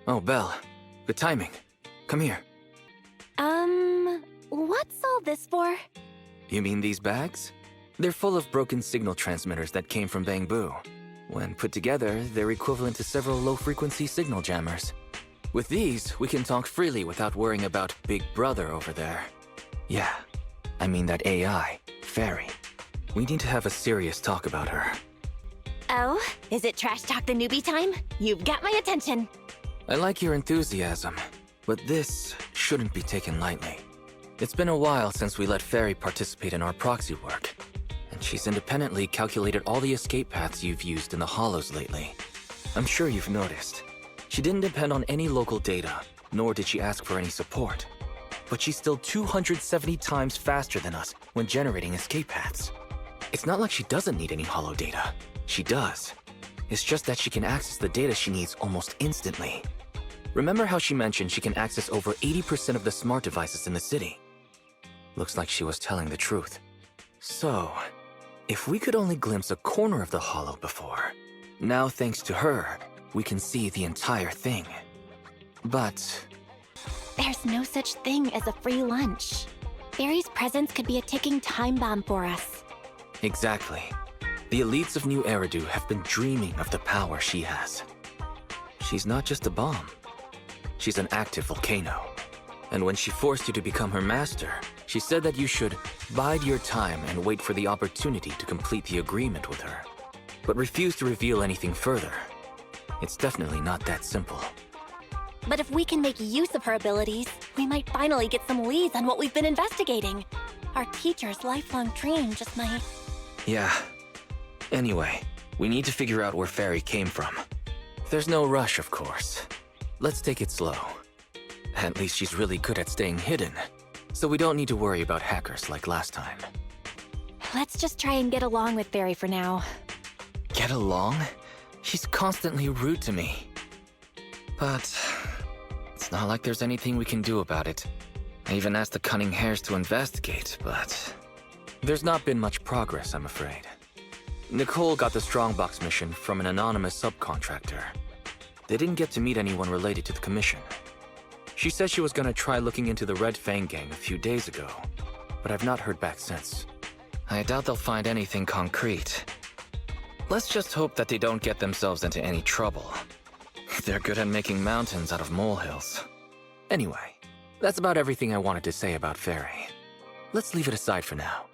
Oh, Belle. Good timing. Come here. What's all this for? You mean these bags? They're full of broken signal transmitters that came from Bangbu. When put together, they're equivalent to several low-frequency signal jammers. With these, we can talk freely without worrying about Big Brother over there. Yeah, I mean that AI, Fairy. We need to have a serious talk about her. Oh, is it Trash Talk the Newbie time? You've got my attention. I like your enthusiasm, but this shouldn't be taken lightly. It's been a while since we let Fairy participate in our proxy work, and she's independently calculated all the escape paths you've used in the Hollows lately. I'm sure you've noticed. She didn't depend on any local data, nor did she ask for any support. But she's still 270 times faster than us when generating escape paths. It's not like she doesn't need any Hollow data. She does. It's just that she can access the data she needs almost instantly. Remember how she mentioned she can access over 80% of the smart devices in the city? Looks like she was telling the truth. So, if we could only glimpse a corner of the Hollow before, now thanks to her, we can see the entire thing. But There's no such thing as a free lunch. Fairy's presence could be a ticking time bomb for us. exactly. The elites of New Eridu have been dreaming of the power she has. She's not just a bomb. She's an active volcano. And when she forced you to become her master, she said that you should bide your time and wait for the opportunity to complete the agreement with her, but refuse to reveal anything further. It's definitely not that simple. But if we can make use of her abilities, we might finally get some leads on what we've been investigating. Our teacher's lifelong dream just might... Yeah. Anyway, we need to figure out where Fairy came from. There's no rush, of course. Let's take it slow. At least she's really good at staying hidden, so we don't need to worry about hackers like last time. Let's just try and get along with Fairy for now. Get along? She's constantly rude to me. But it's not like there's anything we can do about it. I even asked the Cunning Hares to investigate, but there's not been much progress, I'm afraid. Nicole got the Strongbox mission from an anonymous subcontractor. They didn't get to meet anyone related to the commission. She said she was gonna try looking into the Red Fang gang a few days ago, but I've not heard back since. I doubt they'll find anything concrete. Let's just hope that they don't get themselves into any trouble. They're good at making mountains out of molehills. Anyway, that's about everything I wanted to say about Fairy. Let's leave it aside for now.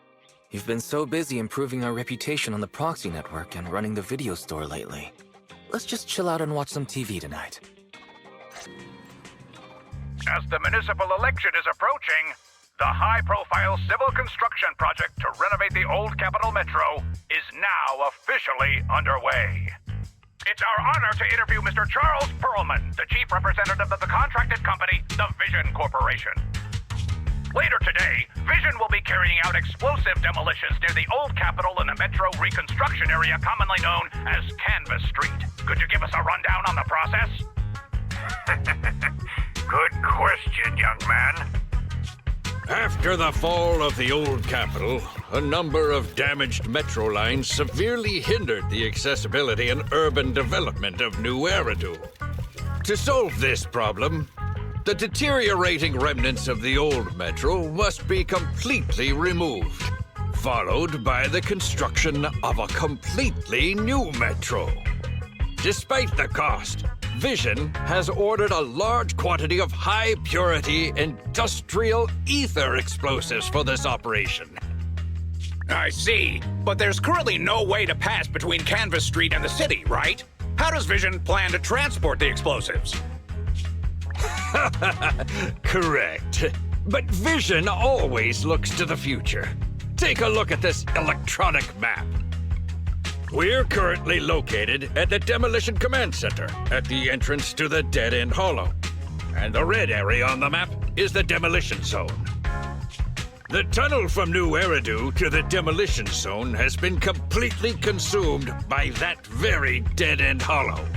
You've been so busy improving our reputation on the proxy network and running the video store lately. Let's just chill out and watch some TV tonight. As the municipal election is approaching, the high-profile civil construction project to renovate the old Capital Metro is now officially underway. It's our honor to interview Mr. Charles Perlman, the chief representative of the contracted company, the Vision Corporation. Later today, Vision will be carrying out explosive demolitions near the old Capitol in the Metro reconstruction area commonly known as Canvas Street. Could you give us a rundown on the process? Good question, young man. After the fall of the old capital, a number of damaged metro lines severely hindered the accessibility and urban development of New Eridu. To solve this problem, the deteriorating remnants of the old metro must be completely removed, followed by the construction of a completely new metro. Despite the cost, Vision has ordered a large quantity of high-purity industrial ether explosives for this operation. I see, but there's currently no way to pass between Canvas Street and the city, right? How does Vision plan to transport the explosives? Correct. But Vision always looks to the future. Take a look at this electronic map. We're currently located at the Demolition Command Center, at the entrance to the Dead-End Hollow. And the red area on the map is the Demolition Zone. The tunnel from New Eridu to the Demolition Zone has been completely consumed by that very Dead-End Hollow.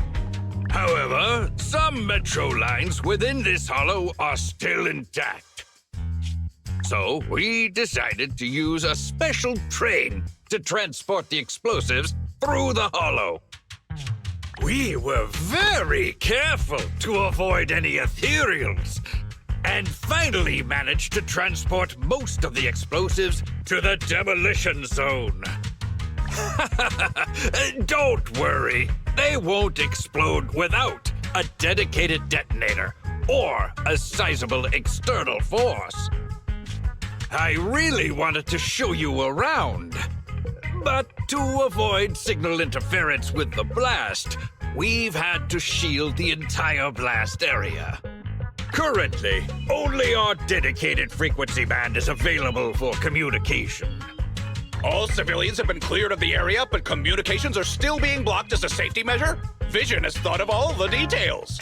However, some metro lines within this hollow are still intact. So we decided to use a special train to transport the explosives through the hollow. We were very careful to avoid any ethereals, and finally managed to transport most of the explosives to the demolition zone. Don't worry, they won't explode without a dedicated detonator or a sizable external force. I really wanted to show you around, but to avoid signal interference with the blast, we've had to shield the entire blast area. Currently, only our dedicated frequency band is available for communication. All civilians have been cleared of the area, but communications are still being blocked as a safety measure? Vision has thought of all the details.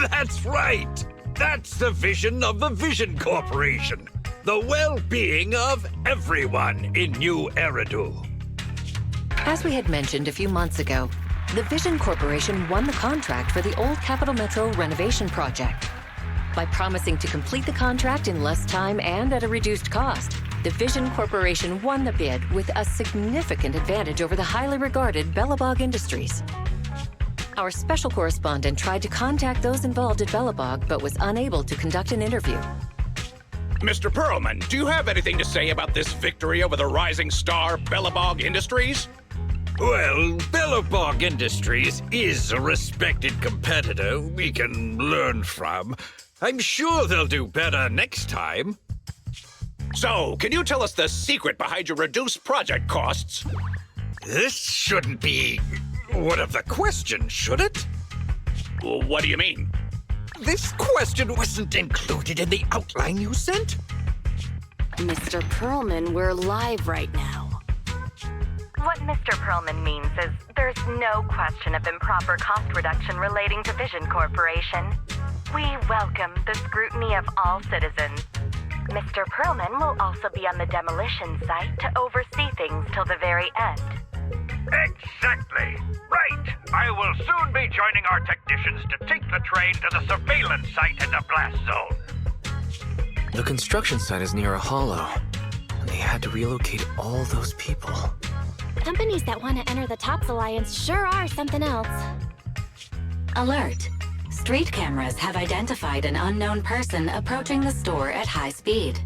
That's right! That's the vision of the Vision Corporation. The well-being of everyone in New Eridu. As we had mentioned a few months ago, the Vision Corporation won the contract for the Old Capital Metro renovation project. By promising to complete the contract in less time and at a reduced cost, the Vision Corporation won the bid with a significant advantage over the highly regarded Bellabog Industries. Our special correspondent tried to contact those involved at Bellabog, but was unable to conduct an interview. Mr. Perlman, do you have anything to say about this victory over the rising star Bellabog Industries? Well, Bellabog Industries is a respected competitor we can learn from. I'm sure they'll do better next time. So, can you tell us the secret behind your reduced project costs? This shouldn't be one of the questions, should it? What do you mean? This question wasn't included in the outline you sent? Mr. Perlman, we're live right now. What Mr. Perlman means is there's no question of improper cost reduction relating to Vision Corporation. We welcome the scrutiny of all citizens. Mr. Perlman will also be on the demolition site to oversee things till the very end. Exactly. Right. I will soon be joining our technicians to take the train to the surveillance site in the blast zone. The construction site is near a hollow, and they had to relocate all those people. Companies that want to enter the TOPS Alliance sure are something else. Alert! Street cameras have identified an unknown person approaching the store at high speed.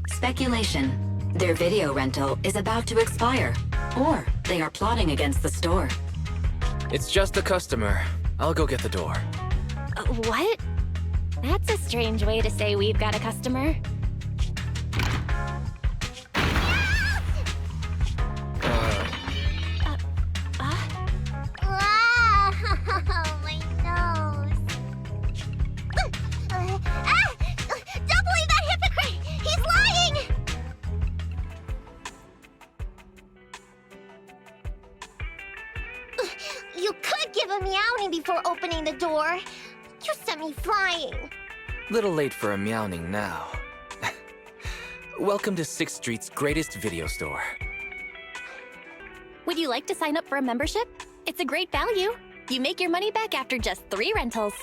Speculation. Their video rental is about to expire, or they are plotting against the store. It's just a customer. I'll go get the door. What? That's a strange way to say we've got a customer. My nose. Don't believe that hypocrite! He's lying! You could give a meowing before opening the door. You sent me flying. Little late for a meowing now. Welcome to 6th Street's greatest video store. Would you like to sign up for a membership? It's a great value. You make your money back after just 3 rentals.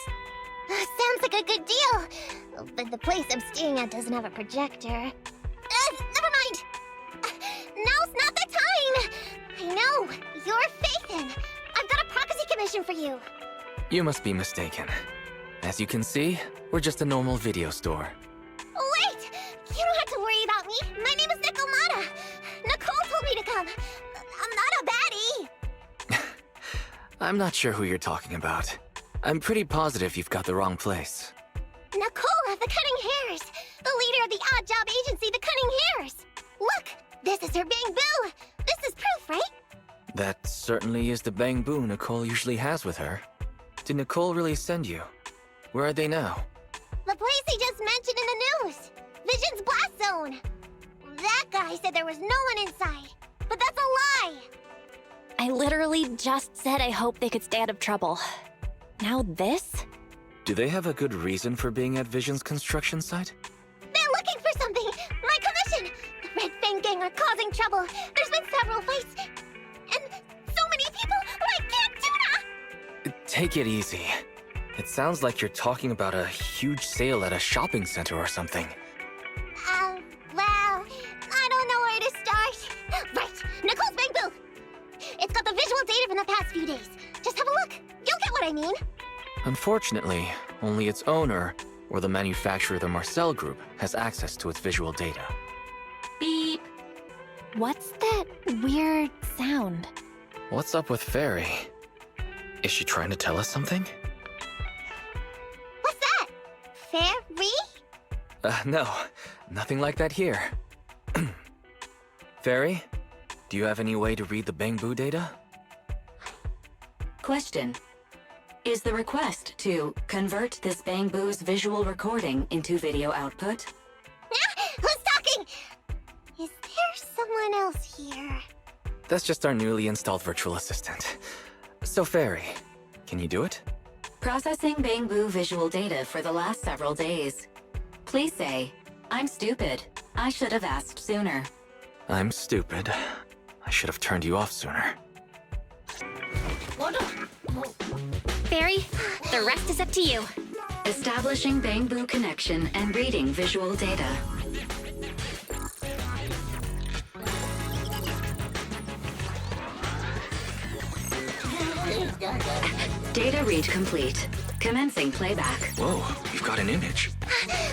Sounds like a good deal. But the place I'm staying at doesn't have a projector. Never mind. Now's not the time. I know. You're Phaethon. I've got a prophecy commission for you. You must be mistaken. As you can see, we're just a normal video store. Wait! You don't have to worry about me. My name is Nicomata. Nicole told me to come. I'm not a baddie. I'm not sure who you're talking about. I'm pretty positive you've got the wrong place. Nicole of the Cunning Hairs. The leader of the odd job agency, the Cunning Hairs. Look! This is her Bang Boo. This is proof, right? That certainly is the bang boo Nicole usually has with her. Did Nicole really send you? Where are they now? The place he just mentioned in the news. Vision's blast zone. That guy said there was no one inside. But that's a lie. I literally just said I hope they could stay out of trouble. Now this? Do they have a good reason for being at Vision's construction site? They're looking for something. My commission. The Red Fang Gang are causing trouble. There's been several fights. And so many people. I can't do that. Take it easy. It sounds like you're talking about a huge sale at a shopping center or something. Well, I don't know where to start. Right, Nicole's Bang Boo. It's got the visual data from the past few days. what I mean. Unfortunately, only its owner, or the manufacturer of the Marcel Group, has access to its visual data. Beep. What's that weird sound? What's up with Fairy? Is she trying to tell us something? What's that? Fairy? No. Nothing like that here. Fairy, do you have any way to read the Bangbu data? Question. Is the request to convert this Bangbu's visual recording into video output? Who's talking? Is there someone else here? That's just our newly installed virtual assistant. So, Fairy, can you do it? Processing Bangbu visual data for the last several days. Please say, I'm stupid. I should have asked sooner. I'm stupid. I should have turned you off sooner. Fairy, the rest is up to you. Establishing Bangbu connection and reading visual data. Data read complete. Commencing playback. Whoa, you've got an image.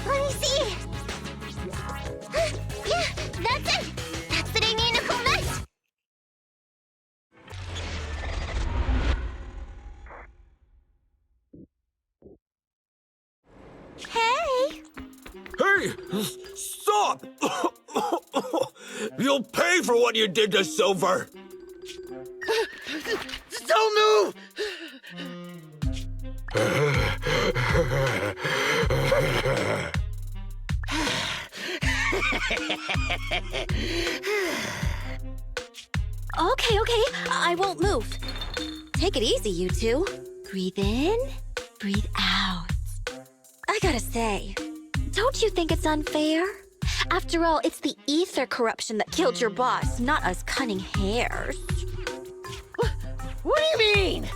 Let me see. Yeah, that's it. That's the name Nicole met. Hey. Hey! Stop! You'll pay for what you did to Silver! Don't move! Okay, I won't move. Take it easy, you two. Breathe in, breathe out. I gotta say, don't you think it's unfair? After all, it's the ether corruption that killed your boss, not us cunning hares. What do you mean?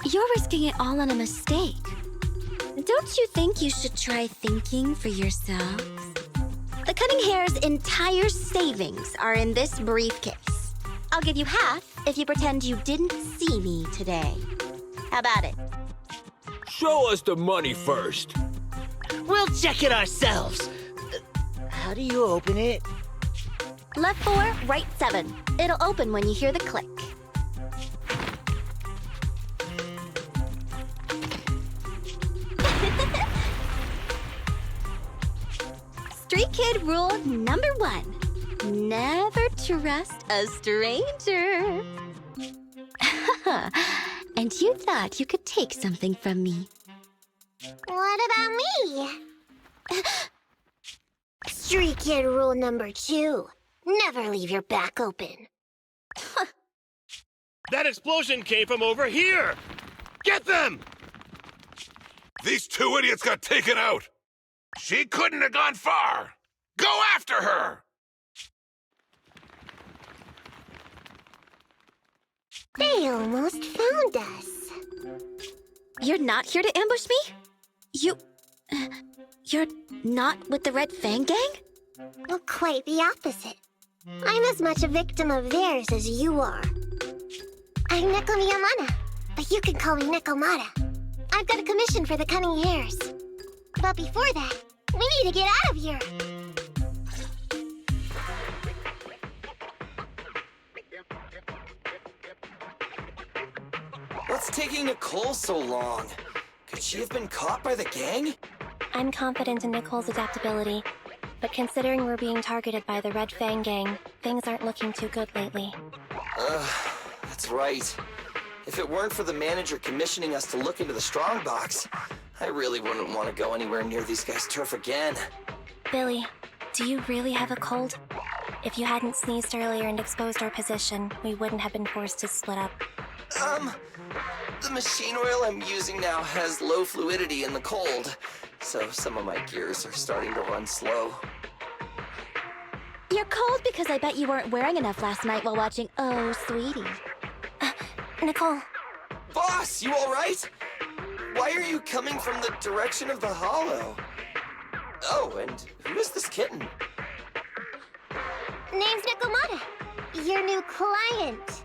You're risking it all on a mistake. Don't you think you should try thinking for yourselves? The cunning hare's entire savings are in this briefcase. I'll give you half if you pretend you didn't see me today. How about it? Show us the money first. We'll check it ourselves. How do you open it? Left 4, right 7. It'll open when you hear the click. Street kid rule number 1. Never trust a stranger. And you thought you could take something from me. What about me? Street kid rule number 2. Never leave your back open. That explosion came from over here! Get them! These two idiots got taken out. She couldn't have gone far. Go after her! They almost found us. You're not here to ambush me? You're not with the Red Fang Gang? Well, quite the opposite. I'm as much a victim of theirs as you are. I'm Neko Miyamana, but you can call me Nekomata. I've got a commission for the Cunning Hares. But before that, we need to get out of here. What's taking Nicole so long? Could she have been caught by the gang? I'm confident in Nicole's adaptability, but considering we're being targeted by the Red Fang Gang, things aren't looking too good lately. That's right. If it weren't for the manager commissioning us to look into the strongbox, I really wouldn't want to go anywhere near these guys' turf again. Billy, do you really have a cold? If you hadn't sneezed earlier and exposed our position, we wouldn't have been forced to split up. The machine oil I'm using now has low fluidity in the cold, so some of my gears are starting to run slow. You're cold because I bet you weren't wearing enough last night while watching Oh, Sweetie. Nicole. Boss, you alright? Why are you coming from the direction of the hollow? Oh, and who is this kitten? Name's Nekomata, your new client.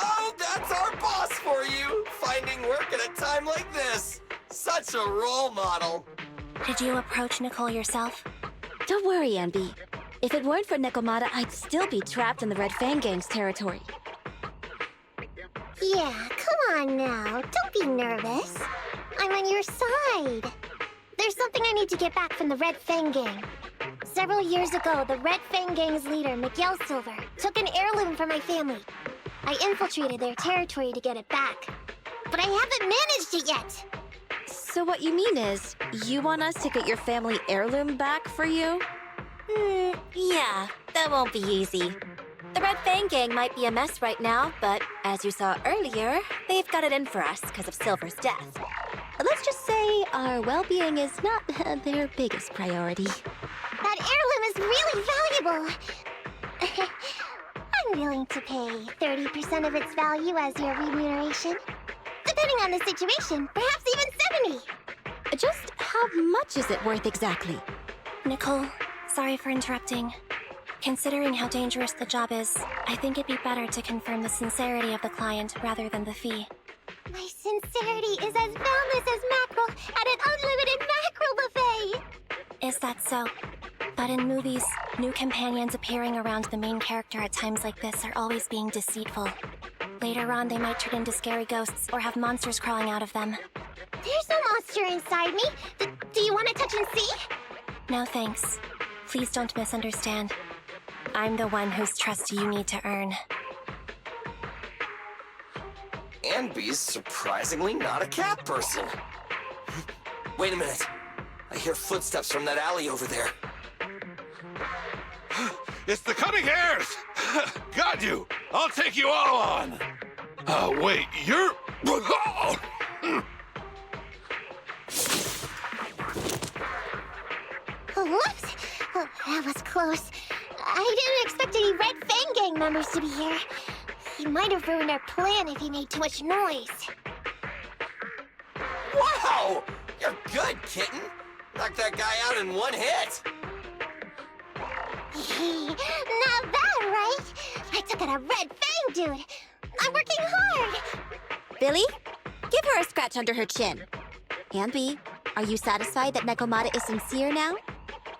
Oh, that's our boss for back at a time like this. Such a role model. Did you approach Nicole yourself? Don't worry, Anby. If it weren't for Nekomata, I'd still be trapped in the Red Fang Gang's territory. Yeah, come on now. Don't be nervous. I'm on your side. There's something I need to get back from the Red Fang Gang. Several years ago, the Red Fang Gang's leader, Miguel Silver, took an heirloom from my family. I infiltrated their territory to get it back. But I haven't managed it yet. So what you mean is, you want us to get your family heirloom back for you? Yeah, that won't be easy. The Red Fang Gang might be a mess right now, but as you saw earlier, they've got it in for us because of Silver's death. Let's just say our well-being is not their biggest priority. That heirloom is really valuable. I'm willing to pay 30% of its value as your remuneration. Depending on the situation, perhaps even 70. Just how much is it worth exactly? Nicole, sorry for interrupting. Considering how dangerous the job is, I think it'd be better to confirm the sincerity of the client rather than the fee. My sincerity is as boundless as mackerel at an unlimited mackerel buffet! Is that so? But in movies, new companions appearing around the main character at times like this are always being deceitful. Later on, they might turn into scary ghosts or have monsters crawling out of them. There's no monster inside me! Do you want to touch and see? No thanks. Please don't misunderstand. I'm the one whose trust you need to earn. Anby's surprisingly not a cat person. Wait a minute. I hear footsteps from that alley over there. It's the Cunning Hares! Got you! I'll take you all on! Wait, you're... Whoops! Oh, that was close. I didn't expect any Red Fang Gang members to be here. He might have ruined our plan if he made too much noise. Wow! You're good, kitten. Knocked that guy out in one hit. Not bad, right? I took out a Red Fang dude. I'm working hard. Billy, give her a scratch under her chin. Anby, are you satisfied that Nekomata is sincere now?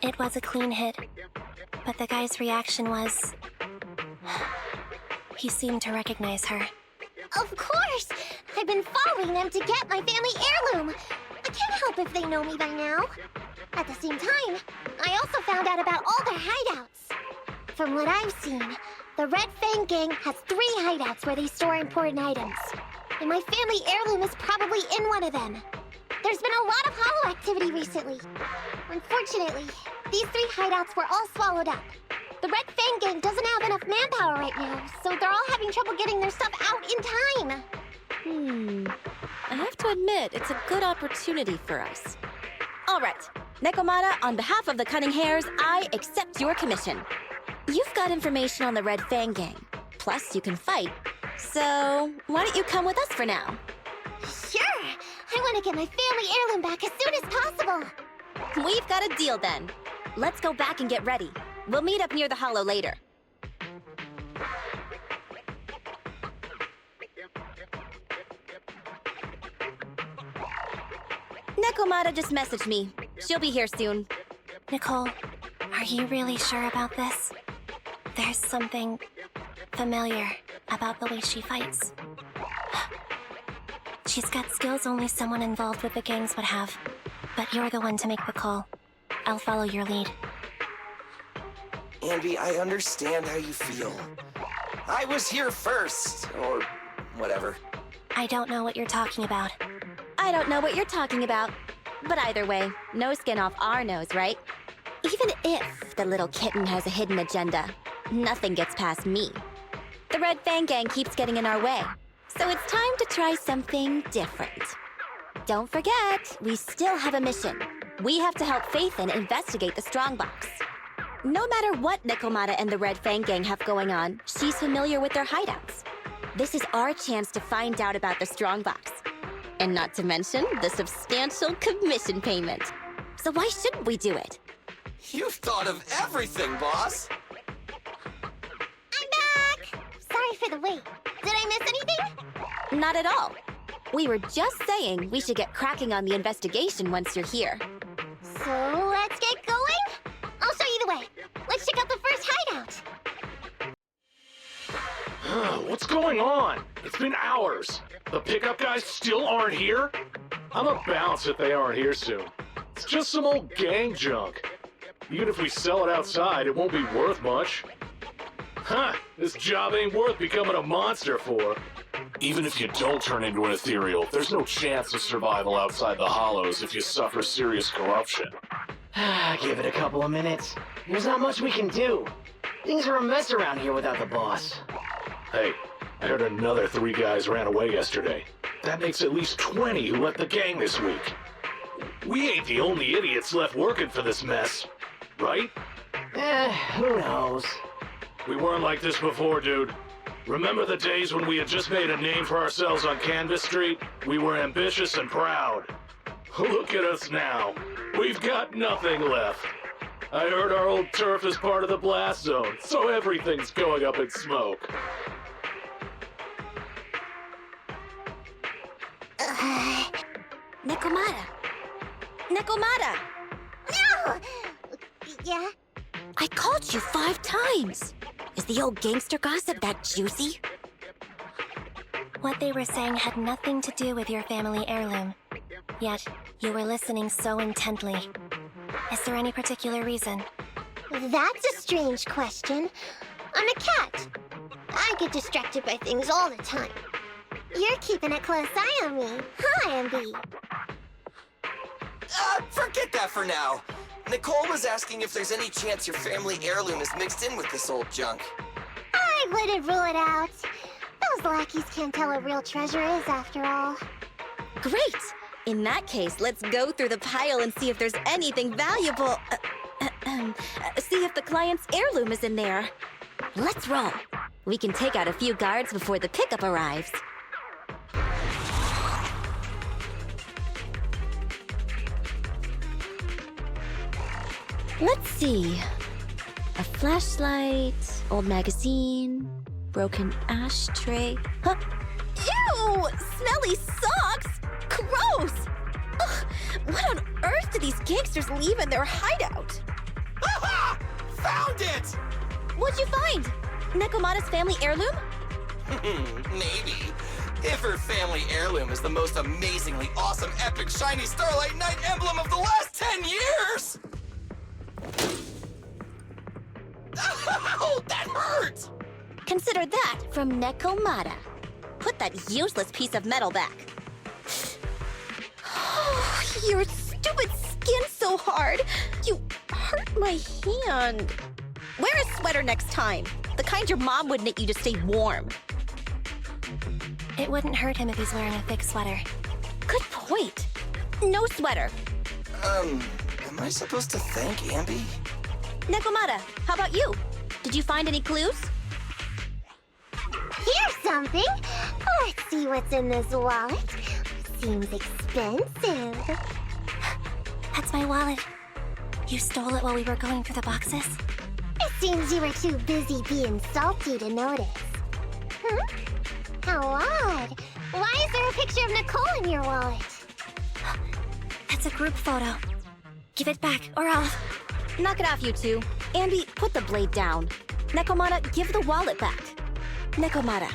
It was a clean hit, but the guy's reaction was... He seemed to recognize her. Of course! I've been following them to get my family heirloom. I can't help if they know me by now. At the same time, I also found out about all their hideouts. From what I've seen, the Red Fang Gang has 3 hideouts where they store important items. And my family heirloom is probably in one of them. There's been a lot of hollow activity recently. Unfortunately, these 3 hideouts were all swallowed up. The Red Fang Gang doesn't have enough manpower right now, so they're all having trouble getting their stuff out in time. I have to admit, it's a good opportunity for us. All right, Nekomata, on behalf of the Cunning Hares, I accept your commission. You've got information on the Red Fang Gang. Plus, you can fight. So, why don't you come with us for now? Sure! I want to get my family heirloom back as soon as possible. We've got a deal then. Let's go back and get ready. We'll meet up near the hollow later. Nekomata just messaged me. She'll be here soon. Nicole, are you really sure about this? There's something familiar about the way she fights. She's got skills only someone involved with the gangs would have. But you're the one to make the call. I'll follow your lead. Anby, I understand how you feel. I was here first, or whatever. I don't know what you're talking about. I don't know what you're talking about. But either way, no skin off our nose, right? Even if the little kitten has a hidden agenda, nothing gets past me. The Red Fang Gang keeps getting in our way, so it's time to try something different. Don't forget, we still have a mission. We have to help Faithin investigate the Strongbox. No matter what Nekomata and the Red Fang Gang have going on, she's familiar with their hideouts. This is our chance to find out about the Strongbox. And not to mention the substantial commission payment. So why shouldn't we do it? You've thought of everything, boss. I'm back! Sorry for the wait. Did I miss anything? Not at all. We were just saying we should get cracking on the investigation once you're here. So let's get going? I'll show you the way. Let's check out the first hideout. What's going on? It's been hours. The pickup guys still aren't here? I'm a bounce if they aren't here soon. It's just some old gang junk. Even if we sell it outside, it won't be worth much. Huh, this job ain't worth becoming a monster for. Even if you don't turn into an ethereal, there's no chance of survival outside the hollows if you suffer serious corruption. Give it a couple of minutes. There's not much we can do. Things are a mess around here without the boss. Hey, I heard another 3 guys ran away yesterday. That makes at least 20 who left the gang this week. We ain't the only idiots left working for this mess, right? Who knows? We weren't like this before, dude. Remember the days when we had just made a name for ourselves on Canvas Street? We were ambitious and proud. Look at us now. We've got nothing left. I heard our old turf is part of the blast zone, so everything's going up in smoke. Nekomata! Nekomata! No! Yeah? I called you 5 times! Is the old gangster gossip that juicy? What they were saying had nothing to do with your family heirloom. Yet, you were listening so intently. Is there any particular reason? That's a strange question. I'm a cat. I get distracted by things all the time. You're keeping a close eye on me, huh, Ambi? Forget that for now. Nicole was asking if there's any chance your family heirloom is mixed in with this old junk. I wouldn't rule it out. Those lackeys can't tell what real treasure is, after all. Great! In that case, let's go through the pile and see if there's anything valuable. See if the client's heirloom is in there. Let's roll. We can take out a few guards before the pickup arrives. Let's see. A flashlight, old magazine, broken ashtray. Huh? Ew! Smelly socks! Gross! Ugh, what on earth do these gangsters leave in their hideout? Aha! Found it! What'd you find? Nekomata's family heirloom? Maybe. If her family heirloom is the most amazingly awesome, epic, shiny Starlight Knight emblem of the last 10 years! Oh, that hurt! Consider that from Nekomata. Put that useless piece of metal back. Oh, your stupid skin's so hard. You hurt my hand. Wear a sweater next time. The kind your mom would knit you to stay warm. It wouldn't hurt him if he's wearing a thick sweater. Good point. No sweater. Am I supposed to thank Ambi? Nekomata, how about you? Did you find any clues? Here's something. Let's see what's in this wallet. Seems expensive. That's my wallet. You stole it while we were going through the boxes? It seems you were too busy being salty to notice. How odd. Why is there a picture of Nicole in your wallet? That's a group photo. Give it back, or I'll... Knock it off, you two. Ambi, put the blade down. Nekomata, give the wallet back. Nekomata,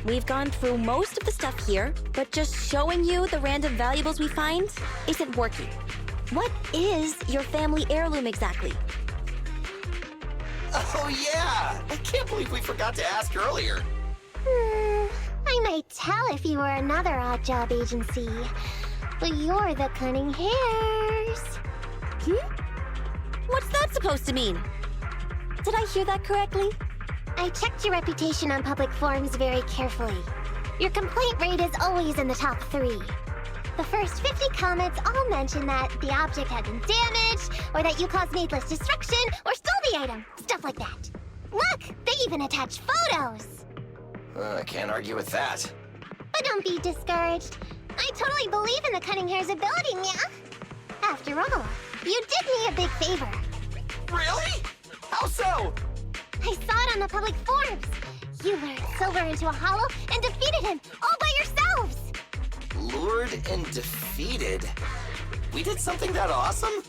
we've gone through most of the stuff here, but just showing you the random valuables we find isn't working. What is your family heirloom exactly? Oh yeah! I can't believe we forgot to ask earlier. I might tell if you were another odd job agency, but you're the Cunning Hairs. What's that supposed to mean? Did I hear that correctly? I checked your reputation on public forums very carefully. Your complaint rate is always in the top 3. The first 50 comments all mention that the object had been damaged, or that you caused needless destruction, or stole the item. Stuff like that. Look, they even attach photos. I can't argue with that. But don't be discouraged. I totally believe in the Cunning Hair's ability, yeah? After all, you did me a big favor. Really? How so? I saw it on the public forums. You lured Silver into a hollow and defeated him all by yourselves. lured and defeated. We did something that awesome?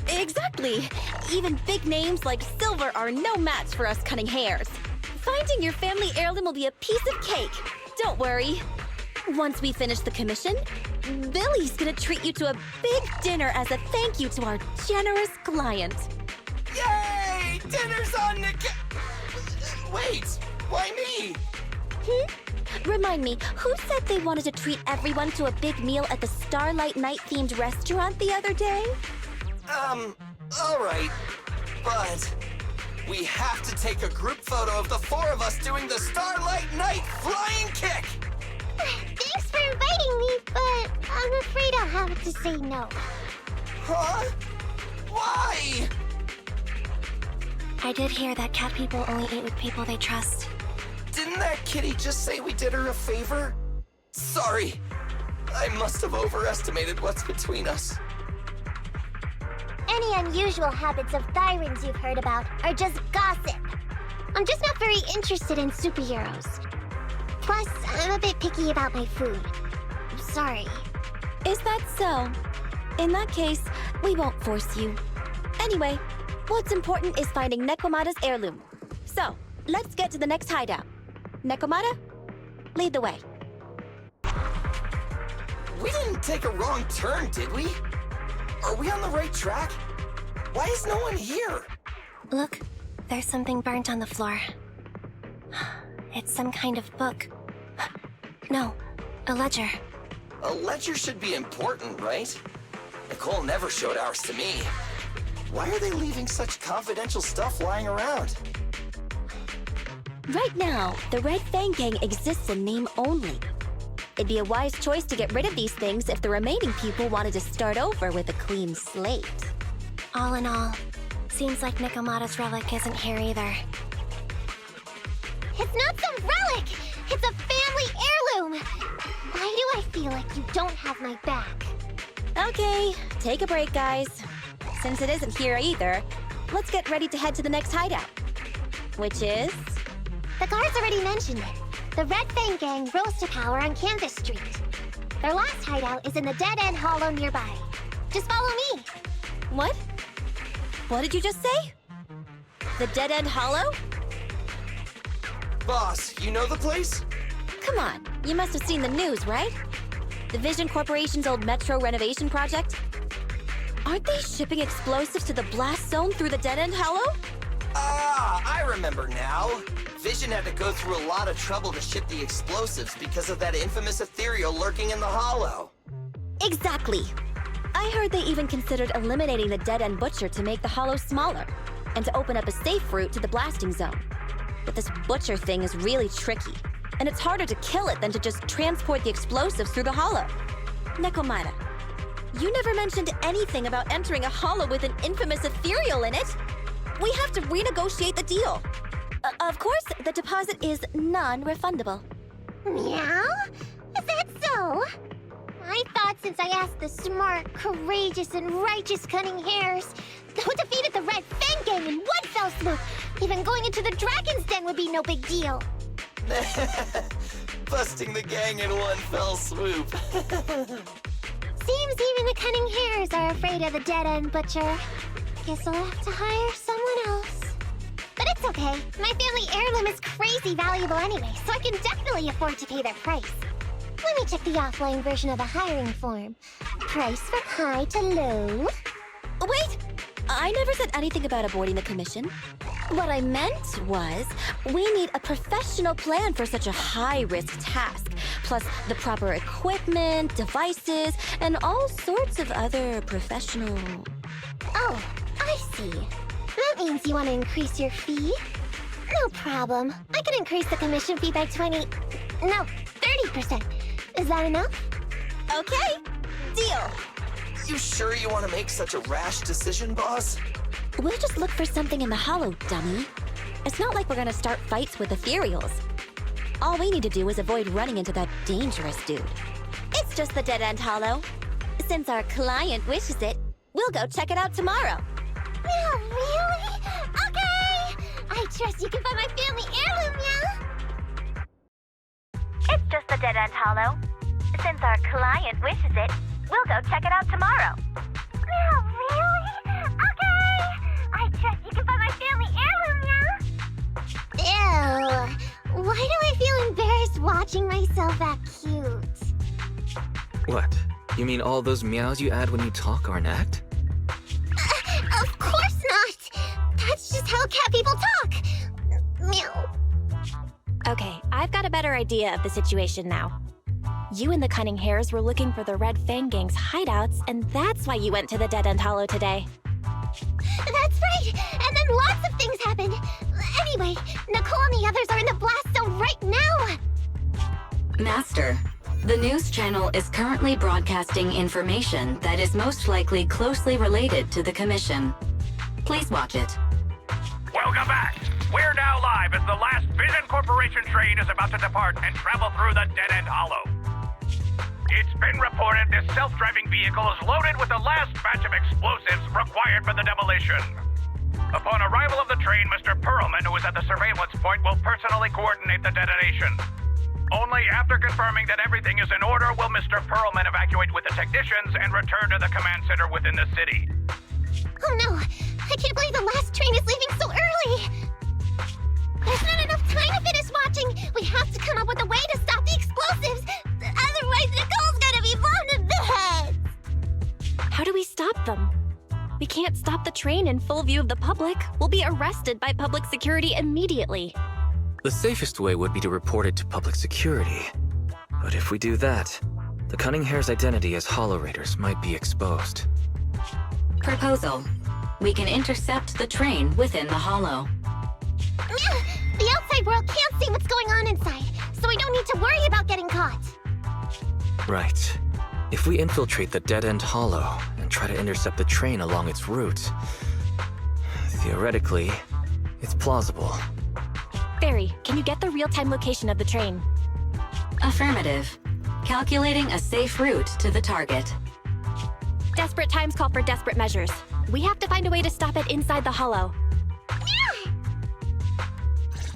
Exactly. Even big names like Silver are no match for us cunning hares. Finding your family heirloom will be a piece of cake. Don't worry. Once we finish the commission, Billy's gonna treat you to a big dinner as a thank you to our generous client. Yay! Dinner's on the Wait, why me? Remind me, who said they wanted to treat everyone to a big meal at the Starlight Night-themed restaurant the other day? Alright. But we have to take a group photo of the four of us doing the Starlight Night flying kick! Thanks for inviting me, but I'm afraid I'll have to say no. Huh? Why? I did hear that cat people only eat with people they trust. Didn't that kitty just say we did her a favor? Sorry. I must have overestimated what's between us. Any unusual habits of Thyron's you've heard about are just gossip. I'm just not very interested in superheroes. Plus, I'm a bit picky about my food. I'm sorry. Is that so? In that case, we won't force you. Anyway, what's important is finding Nekomata's heirloom. So, let's get to the next hideout. Nekomata, lead the way. We didn't take a wrong turn, did we? Are we on the right track? Why is no one here? Look, there's something burnt on the floor. It's some kind of book. No, a ledger. A ledger should be important, right? Nicole never showed ours to me. Why are they leaving such confidential stuff lying around? Right now, the Red Fang Gang exists in name only. It'd be a wise choice to get rid of these things if the remaining people wanted to start over with a clean slate. All in all, seems like Nekomata's relic isn't here either. It's not some relic! It's a family heirloom! Why do I feel like you don't have my back? Okay, take a break, guys. Since it isn't here either, let's get ready to head to the next hideout. Which is... The guards already mentioned it. The Red Fang Gang rose to power on Canvas Street. Their last hideout is in the Dead End Hollow nearby. Just follow me. What? What did you just say? The Dead End Hollow? Boss, you know the place? Come on, you must have seen the news, right? The Vision Corporation's old metro renovation project? Aren't they shipping explosives to the blast zone through the Dead End Hollow? Ah, I remember now. Vision had to go through a lot of trouble to ship the explosives because of that infamous ethereal lurking in the hollow. Exactly. I heard they even considered eliminating the Dead End Butcher to make the hollow smaller, and to open up a safe route to the blasting zone. But this Butcher thing is really tricky, and it's harder to kill it than to just transport the explosives through the hollow. Nekomata, you never mentioned anything about entering a hollow with an infamous ethereal in it. We have to renegotiate the deal. Of course, the deposit is non-refundable. Meow? Is that so? I thought since I asked the smart, courageous, and righteous cunning hares who defeated the Red Fang Gang in one fell swoop, even going into the Dragon's Den would be no big deal. Busting the gang in one fell swoop. Seems even the cunning hares are afraid of the Dead End Butcher. Guess I'll have to hire someone else. But it's okay. My family heirloom is crazy valuable anyway, so I can definitely afford to pay their price. Let me check the offline version of the hiring form. Price from high to low. Wait! I never said anything about avoiding the commission. What I meant was, we need a professional plan for such a high-risk task, plus the proper equipment, devices, and all sorts of other professional... Oh, I see. That means you want to increase your fee? No problem. I can increase the commission fee by 30%. Is that enough? Okay, deal. You sure you want to make such a rash decision, boss? We'll just look for something in the hollow, dummy. It's not like we're gonna start fights with ethereals. All we need to do is avoid running into that dangerous dude. It's just the Dead End Hollow. Since our client wishes it, we'll go check it out tomorrow. Oh, really? Okay! I trust you can find my family heirloom, yeah? It's just the Dead End Hollow. Since our client wishes it, we'll go check it out tomorrow. Oh, really? Okay! I trust you can find my family heirloom now. Ew. Why do I feel embarrassed watching myself act cute? What? You mean all those meows you add when you talk are an act? Of course not! That's just how cat people talk! Meow. Okay, I've got a better idea of the situation now. You and the Cunning Hares were looking for the Red Fang Gang's hideouts, and that's why you went to the Dead End Hollow today. That's right! And then lots of things happened! Anyway, Nicole and the others are in the blast zone right now! Master, the news channel is currently broadcasting information that is most likely closely related to the Commission. Please watch it. Welcome back. We're now live as the last Vision Corporation train is about to depart and travel through the Dead End Hollow. It's been reported this self-driving vehicle is loaded with the last batch of explosives required for the demolition. Upon arrival of the train, Mr. Perlman, who is at the surveillance point, will personally coordinate the detonation. Only after confirming that everything is in order will Mr. Perlman evacuate with the technicians and return to the command center within the city. Oh no! I can't believe the last train is leaving so early! There's not enough time to finish watching! We have to come up with a way to stop the explosives! Otherwise, Nicole's gonna be blown to bits! How do we stop them? We can't stop the train in full view of the public. We'll be arrested by public security immediately. The safest way would be to report it to public security. But if we do that, the Cunning Hare's identity as Hollow Raiders might be exposed. Proposal. We can intercept the train within the Hollow. The outside world can't see what's going on inside, so we don't need to worry about getting caught. Right. If we infiltrate the Dead End Hollow and try to intercept the train along its route, theoretically, it's plausible. Barry, can you get the real-time location of the train? Affirmative. Calculating a safe route to the target. Desperate times call for desperate measures. We have to find a way to stop it inside the Hollow.